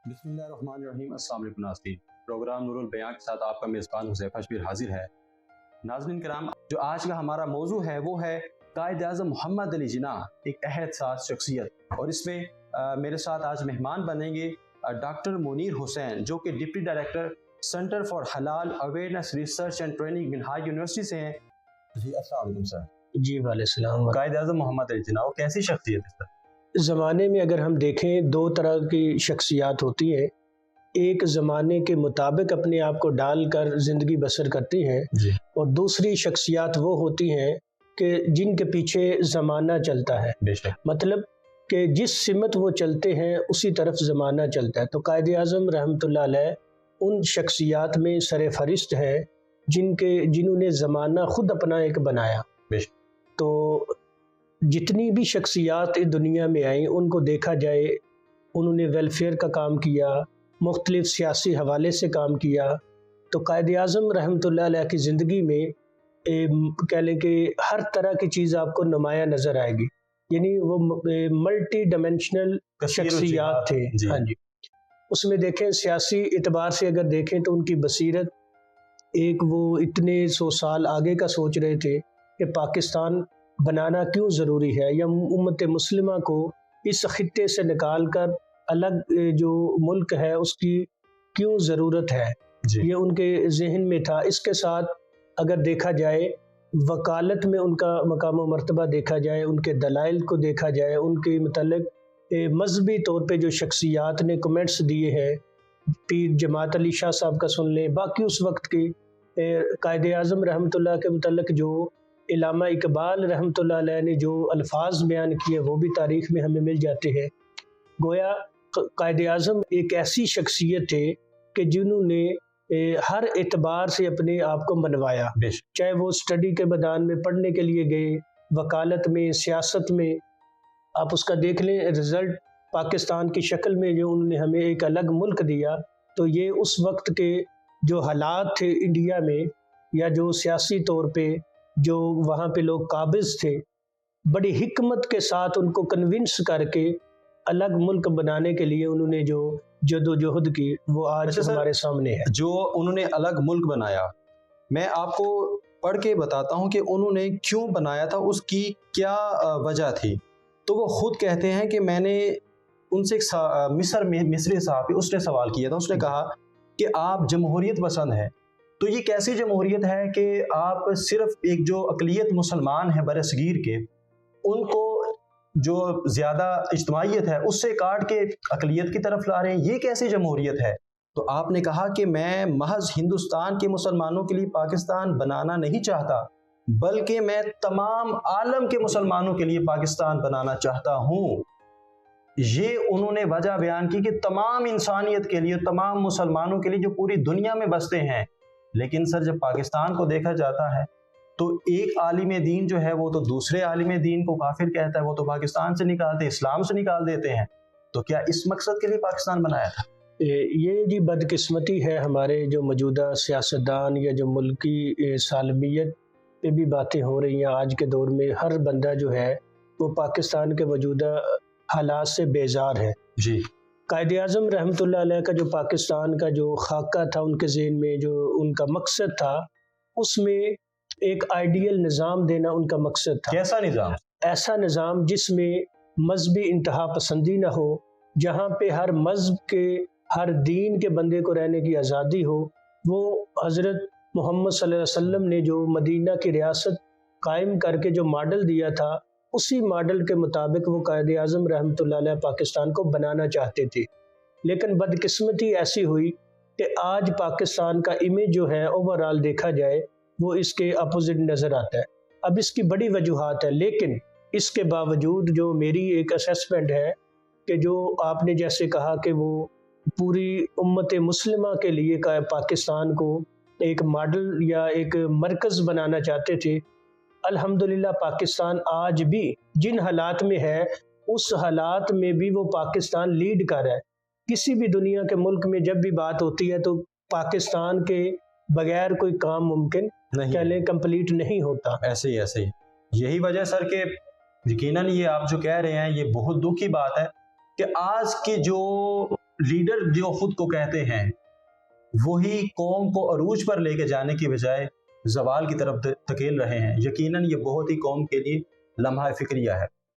بسم اللہ الرحمن الرحیم۔ السلام علیکم ناظرین، پروگرام نور البیاں کے ساتھ آپ کا میزبان حذیفہ شبیر حاضر ہے۔ ناظرین کرام، جو آج کا ہمارا موضوع ہے وہ ہے قائد اعظم محمد علی جناح، ایک عہد ساز شخصیت، اور اس میں میرے ساتھ آج مہمان بنیں گے ڈاکٹر منیر حسین، جو کہ ڈپٹی ڈائریکٹر سینٹر فار حلال awareness research and training Minhaj university سے ہیں۔ جی السلام علیکم سر۔ جی وعلیکم السلام۔ قائد اعظم محمد علی جناح وہ کیسی شخصیت ہے سر؟ زمانے میں اگر ہم دیکھیں دو طرح کی شخصیات ہوتی ہیں، ایک زمانے کے مطابق اپنے آپ کو ڈال کر زندگی بسر کرتی ہیں جی۔ اور دوسری شخصیات وہ ہوتی ہیں کہ جن کے پیچھے زمانہ چلتا ہے، بے شک۔ مطلب کہ جس سمت وہ چلتے ہیں اسی طرف زمانہ چلتا ہے۔ تو قائد اعظم رحمۃ اللہ علیہ ان شخصیات میں سر فہرست ہے جنہوں نے زمانہ خود اپنا ایک بنایا۔ بے شک۔ تو جتنی بھی شخصیات دنیا میں آئیں ان کو دیکھا جائے، انہوں نے ویلفیئر کا کام کیا، مختلف سیاسی حوالے سے کام کیا، تو قائد اعظم رحمۃ اللہ علیہ کی زندگی میں کہہ لیں کہ ہر طرح کی چیز آپ کو نمایاں نظر آئے گی، یعنی وہ ملٹی ڈائمینشنل شخصیات تھے۔ جی۔ ہاں جی، اس میں دیکھیں سیاسی اعتبار سے اگر دیکھیں تو ان کی بصیرت، ایک وہ اتنے 100 سال آگے کا سوچ رہے تھے کہ پاکستان بنانا کیوں ضروری ہے، یا امت مسلمہ کو اس خطے سے نکال کر الگ جو ملک ہے اس کی کیوں ضرورت ہے، جی۔ یہ ان کے ذہن میں تھا۔ اس کے ساتھ اگر دیکھا جائے وکالت میں ان کا مقام و مرتبہ دیکھا جائے، ان کے دلائل کو دیکھا جائے، ان کے متعلق مذہبی طور پہ جو شخصیات نے کمنٹس دیے ہیں، پیر جماعت علی شاہ صاحب کا سن لیں، باقی اس وقت کے قائد اعظم رحمۃ اللہ کے متعلق جو علامہ اقبال رحمۃ اللہ علیہ نے جو الفاظ بیان کیے وہ بھی تاریخ میں ہمیں مل جاتے ہیں۔ گویا قائد اعظم ایک ایسی شخصیت تھے کہ جنہوں نے ہر اعتبار سے اپنے آپ کو منوایا، چاہے وہ اسٹڈی کے میدان میں پڑھنے کے لیے گئے، وکالت میں، سیاست میں۔ آپ اس کا دیکھ لیں رزلٹ پاکستان کی شکل میں جو انہوں نے ہمیں ایک الگ ملک دیا، تو یہ اس وقت کے جو حالات تھے انڈیا میں، یا جو سیاسی طور پہ جو وہاں پہ لوگ قابض تھے، بڑی حکمت کے ساتھ ان کو کنونس کر کے الگ ملک بنانے کے لیے انہوں نے جو جد و جہد کی، وہ آج ہمارے سامنے ہے۔ جو انہوں نے الگ ملک بنایا، میں آپ کو پڑھ کے بتاتا ہوں کہ انہوں نے کیوں بنایا تھا، اس کی کیا وجہ تھی۔ تو وہ خود کہتے ہیں کہ میں نے ان سے مصری صحافی اس نے سوال کیا تھا، اس نے کہا کہ آپ جمہوریت پسند ہیں، تو یہ کیسی جمہوریت ہے کہ آپ صرف ایک جو اقلیت مسلمان ہیں بر صغیر کے، ان کو جو زیادہ اجتماعیت ہے اس سے کاٹ کے اقلیت کی طرف لا رہے ہیں، یہ کیسی جمہوریت ہے؟ تو آپ نے کہا کہ میں محض ہندوستان کے مسلمانوں کے لیے پاکستان بنانا نہیں چاہتا، بلکہ میں تمام عالم کے مسلمانوں کے لیے پاکستان بنانا چاہتا ہوں۔ یہ انہوں نے وجہ بیان کی کہ تمام انسانیت کے لیے، تمام مسلمانوں کے لیے جو پوری دنیا میں بستے ہیں۔ لیکن سر جب پاکستان کو دیکھا جاتا ہے تو ایک عالم دین جو ہے وہ تو دوسرے عالم دین کو کافر کہتا ہے، وہ تو پاکستان سے نکالتے، اسلام سے نکال دیتے ہیں۔ تو کیا اس مقصد کے لیے پاکستان بنایا تھا؟ یہ جی بدقسمتی ہے ہمارے جو موجودہ سیاستدان یا جو ملکی سالمیت پہ بھی باتیں ہو رہی ہیں آج کے دور میں، ہر بندہ جو ہے وہ پاکستان کے موجودہ حالات سے بیزار ہے۔ جی۔ قائد اعظم رحمۃ اللہ علیہ کا جو پاکستان کا جو خاکہ تھا ان کے ذہن میں، جو ان کا مقصد تھا، اس میں ایک آئیڈیل نظام دینا ان کا مقصد تھا۔ کیسا نظام؟ ایسا نظام جس میں مذہبی انتہا پسندی نہ ہو، جہاں پہ ہر مذہب کے، ہر دین کے بندے کو رہنے کی آزادی ہو۔ وہ حضرت محمد صلی اللہ علیہ وسلم نے جو مدینہ کی ریاست قائم کر کے جو ماڈل دیا تھا، اسی ماڈل کے مطابق وہ قائد اعظم رحمۃ اللہ علیہ پاکستان کو بنانا چاہتے تھے۔ لیکن بدقسمتی ایسی ہوئی کہ آج پاکستان کا امیج جو ہے اوورآل دیکھا جائے وہ اس کے اپوزٹ نظر آتا ہے۔ اب اس کی بڑی وجوہات ہے، لیکن اس کے باوجود جو میری ایک اسیسمنٹ ہے کہ جو آپ نے جیسے کہا کہ وہ پوری امت مسلمہ کے لیے پاکستان کو ایک ماڈل یا ایک مرکز بنانا چاہتے تھے، الحمدللہ پاکستان آج بھی جن حالات میں ہے اس حالات میں بھی وہ پاکستان لیڈ کر رہا ہے۔ کسی بھی دنیا کے ملک میں جب بھی بات ہوتی ہے تو پاکستان کے بغیر کوئی کام ممکن پہلے کمپلیٹ نہیں ہوتا۔ ایسے ہی یہی وجہ سر کہ یقیناً یہ آپ جو کہہ رہے ہیں یہ بہت دکھ کی بات ہے کہ آج کی جو لیڈر جو خود کو کہتے ہیں وہی قوم کو عروج پر لے کے جانے کی بجائے زوال کی طرف دھکیل رہے ہیں، یقیناً یہ بہت ہی قوم کے لیے لمحہ فکریہ ہے۔